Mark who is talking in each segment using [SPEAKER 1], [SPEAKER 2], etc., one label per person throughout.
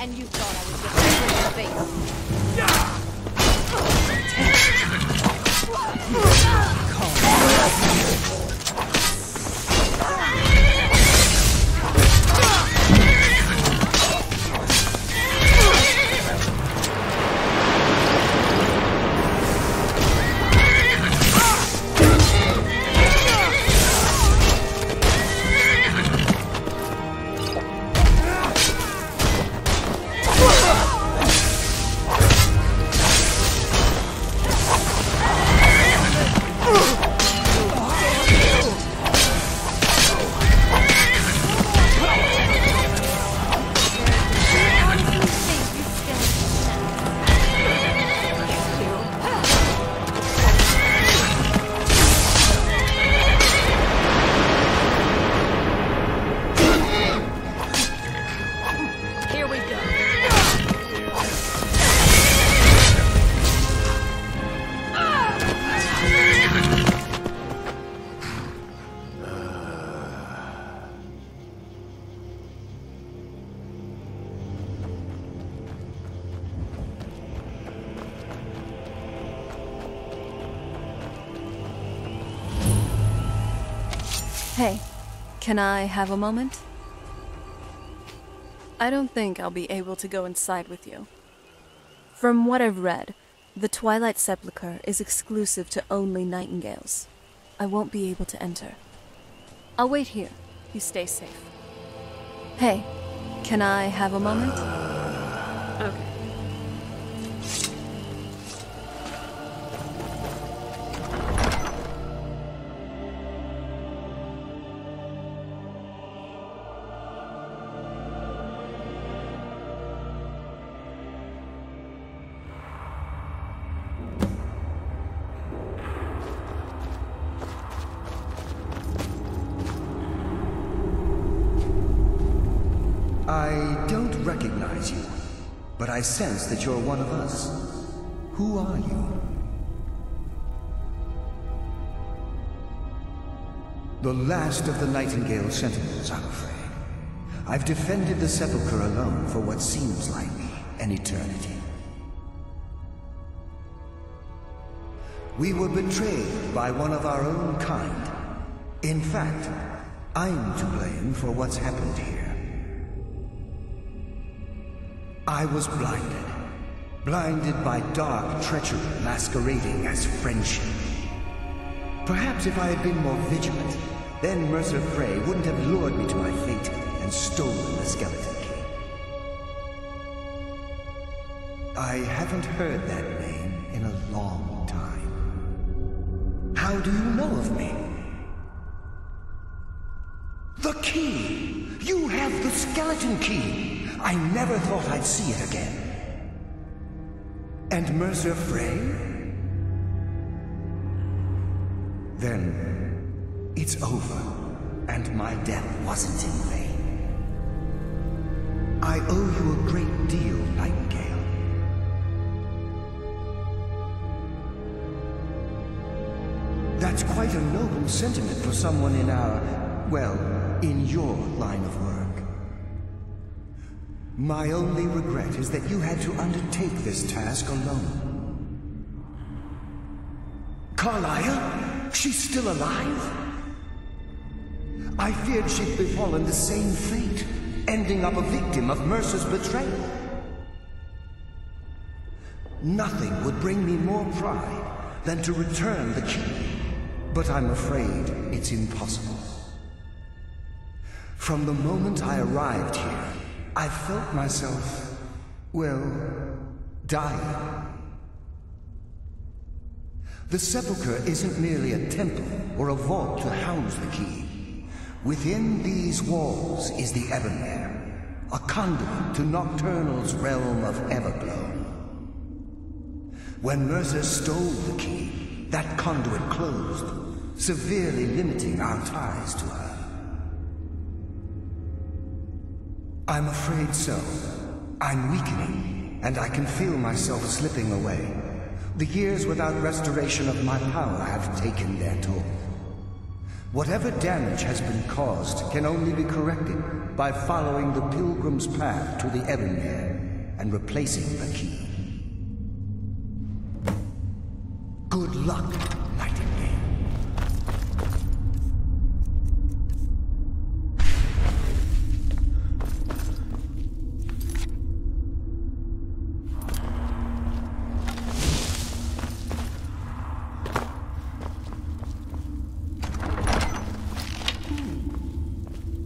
[SPEAKER 1] And you thought I would get you in the face.
[SPEAKER 2] Hey, can I have a moment? I don't think I'll be able to go inside with you. From what I've read, the Twilight Sepulchre is exclusive to only Nightingales. I won't be able to enter. I'll wait here. You stay safe. Hey, can I have a moment? Okay.
[SPEAKER 3] I don't recognize you, but I sense that you're one of us. Who are you? The last of the Nightingale Sentinels, I'm afraid. I've defended the Sepulchre alone for what seems like an eternity. We were betrayed by one of our own kind. In fact, I'm to blame for what's happened here. I was blinded by dark treachery masquerading as friendship. Perhaps if I had been more vigilant, then Mercer Frey wouldn't have lured me to my fate and stolen the skeleton key. I haven't heard that name in a long time. How do you know of me? The key! You have the skeleton key! I never thought I'd see it again. And Mercer Frey? Then it's over, and my death wasn't in vain. I owe you a great deal, Nightingale. That's quite a noble sentiment for someone in our, well, in your line of work. My only regret is that you had to undertake this task alone. Carlyle? She's still alive? I feared she'd befallen the same fate, ending up a victim of Mercer's betrayal. Nothing would bring me more pride than to return the key, but I'm afraid it's impossible. From the moment I arrived here, I felt myself, well, dying. The Sepulchre isn't merely a temple or a vault to house the key. Within these walls is the Ebonware, a conduit to Nocturnal's realm of Everglow. When Mercer stole the key, that conduit closed, severely limiting our ties to her. I'm afraid so. I'm weakening, and I can feel myself slipping away. The years without restoration of my power have taken their toll. Whatever damage has been caused can only be corrected by following the pilgrim's path to the Ebonmere and replacing the key. Good luck, Nightingale.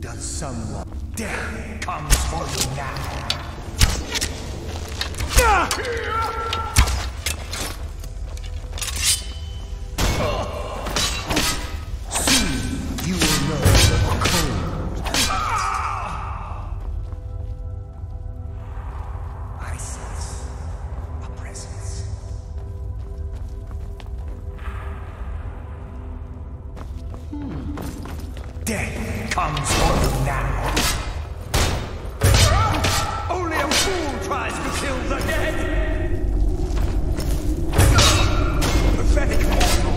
[SPEAKER 3] Does someone... Death comes for you now. You will know the cold. I sense a presence. Death comes for you now. Only a fool tries to kill the dead. Pathetic mortal.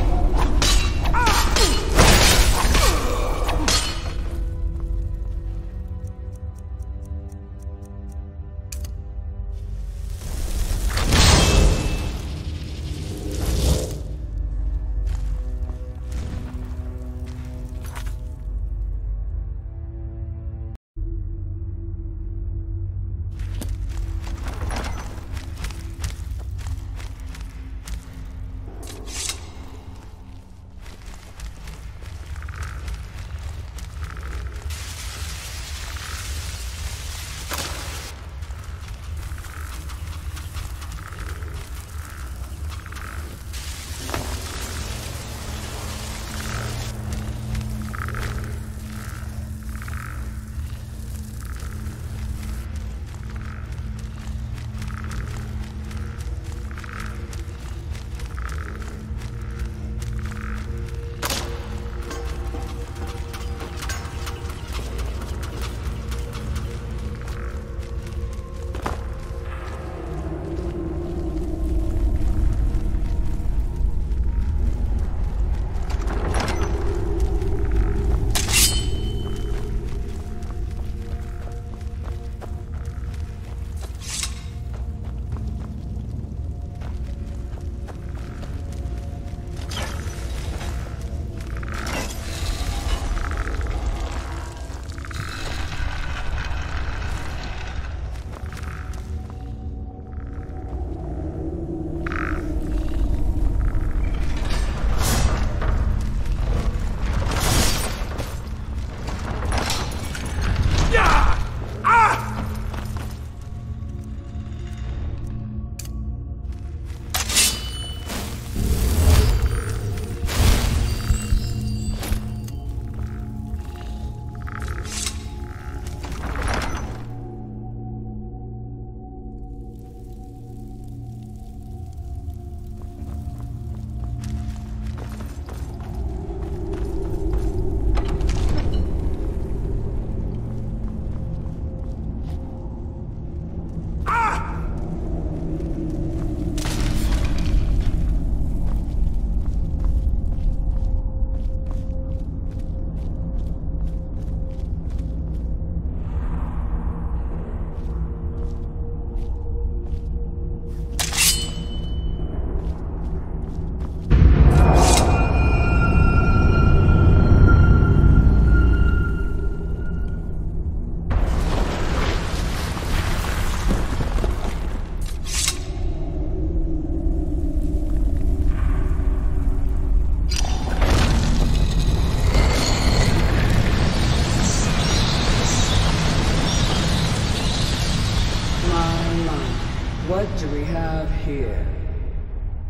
[SPEAKER 4] What do we have here?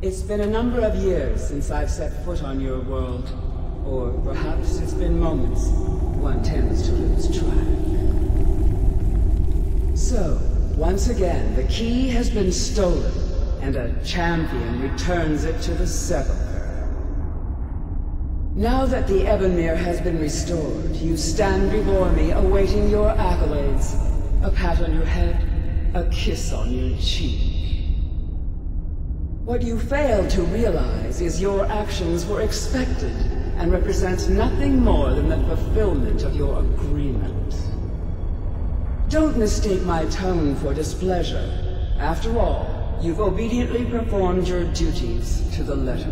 [SPEAKER 4] It's been a number of years since I've set foot on your world. Or perhaps it's been moments. One tends to lose track. So, once again, the key has been stolen, and a champion returns it to the sepulchre. Now that the Ebonmere has been restored, you stand before me awaiting your accolades. A pat on your head, a kiss on your cheek. What you fail to realize is your actions were expected and represent nothing more than the fulfillment of your agreement. Don't mistake my tone for displeasure. After all, you've obediently performed your duties to the letter.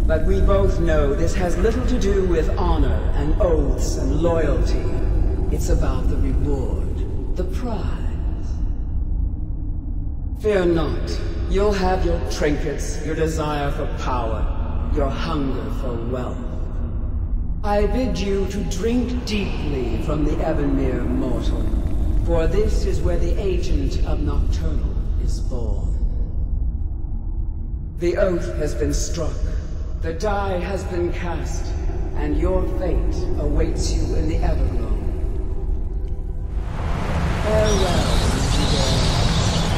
[SPEAKER 4] But we both know this has little to do with honor and oaths and loyalty. It's about the reward, the prize. Fear not. You'll have your trinkets, your desire for power, your hunger for wealth. I bid you to drink deeply from the Ebonmere mortal, for this is where the agent of Nocturnal is born. The oath has been struck, the die has been cast, and your fate awaits you in the Everglow. Farewell, Mr.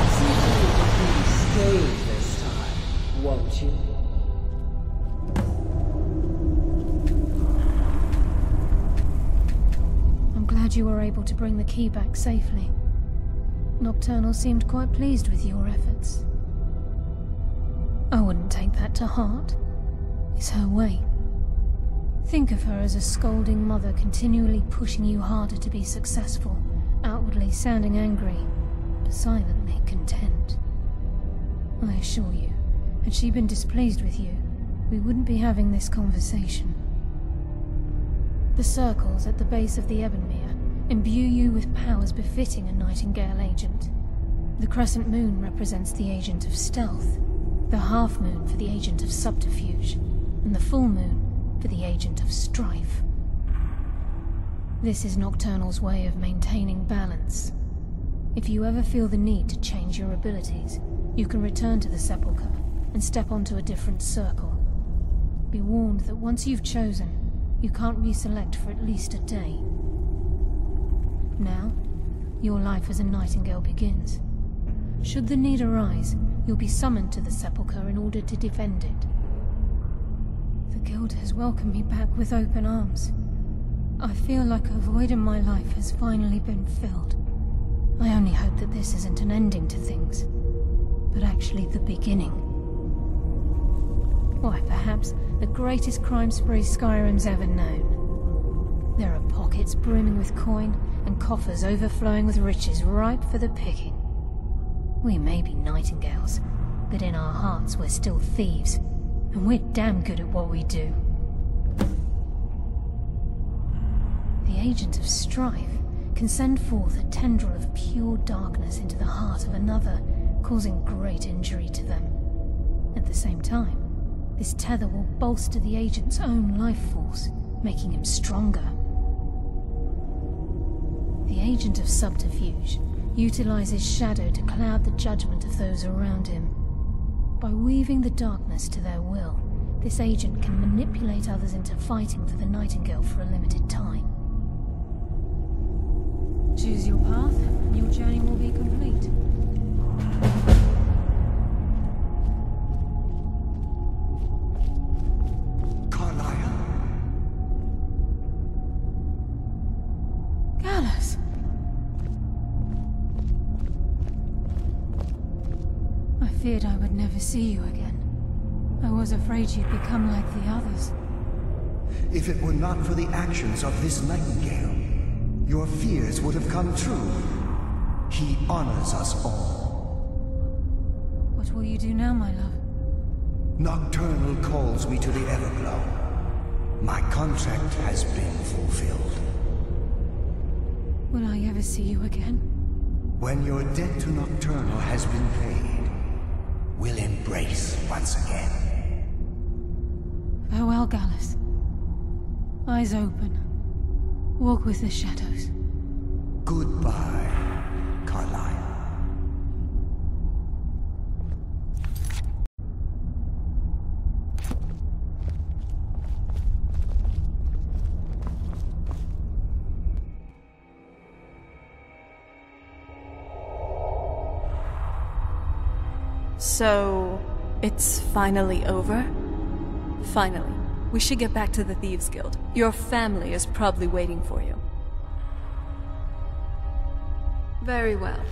[SPEAKER 4] See to it that you stay this time, won't you?
[SPEAKER 5] Glad you were able to bring the key back safely. Nocturnal seemed quite pleased with your efforts. I wouldn't take that to heart. It's her way. Think of her as a scolding mother continually pushing you harder to be successful, outwardly sounding angry, but silently content. I assure you, had she been displeased with you, we wouldn't be having this conversation. The circles at the base of the Ebonmere imbue you with powers befitting a Nightingale agent. The crescent moon represents the agent of stealth, the half moon for the agent of subterfuge, and the full moon for the agent of strife. This is Nocturnal's way of maintaining balance. If you ever feel the need to change your abilities, you can return to the Sepulchre and step onto a different circle. Be warned that once you've chosen, you can't reselect for at least a day. Now, your life as a Nightingale begins. Should the need arise, you'll be summoned to the Sepulchre in order to defend it. The Guild has welcomed me back with open arms. I feel like a void in my life has finally been filled. I only hope that this isn't an ending to things, but actually the beginning. Why, perhaps the greatest crime spree Skyrim's ever known. There are pockets brimming with coin, and coffers overflowing with riches ripe for the picking. We may be Nightingales, but in our hearts we're still thieves, and we're damn good at what we do. The agent of strife can send forth a tendril of pure darkness into the heart of another, causing great injury to them. At the same time, this tether will bolster the agent's own life force, making him stronger. The agent of subterfuge utilizes shadow to cloud the judgment of those around him. By weaving the darkness to their will, this agent can manipulate others into fighting for the Nightingale for a limited time. Choose your path, and your journey will be complete. I feared I would never see you again. I was afraid you'd become like the others.
[SPEAKER 3] If it were not for the actions of this Nightingale, your fears would have come true. He honors us all.
[SPEAKER 5] What will you do now, my love?
[SPEAKER 3] Nocturnal calls me to the Everglow. My contract has been fulfilled.
[SPEAKER 5] Will I ever see you again?
[SPEAKER 3] When your debt to Nocturnal has been paid, we'll embrace once again.
[SPEAKER 5] Farewell, Gallus. Eyes open. Walk with the shadows.
[SPEAKER 3] Goodbye, Carlyle.
[SPEAKER 2] So, it's finally over? Finally. We should get back to the Thieves Guild. Your family is probably waiting for you. Very well.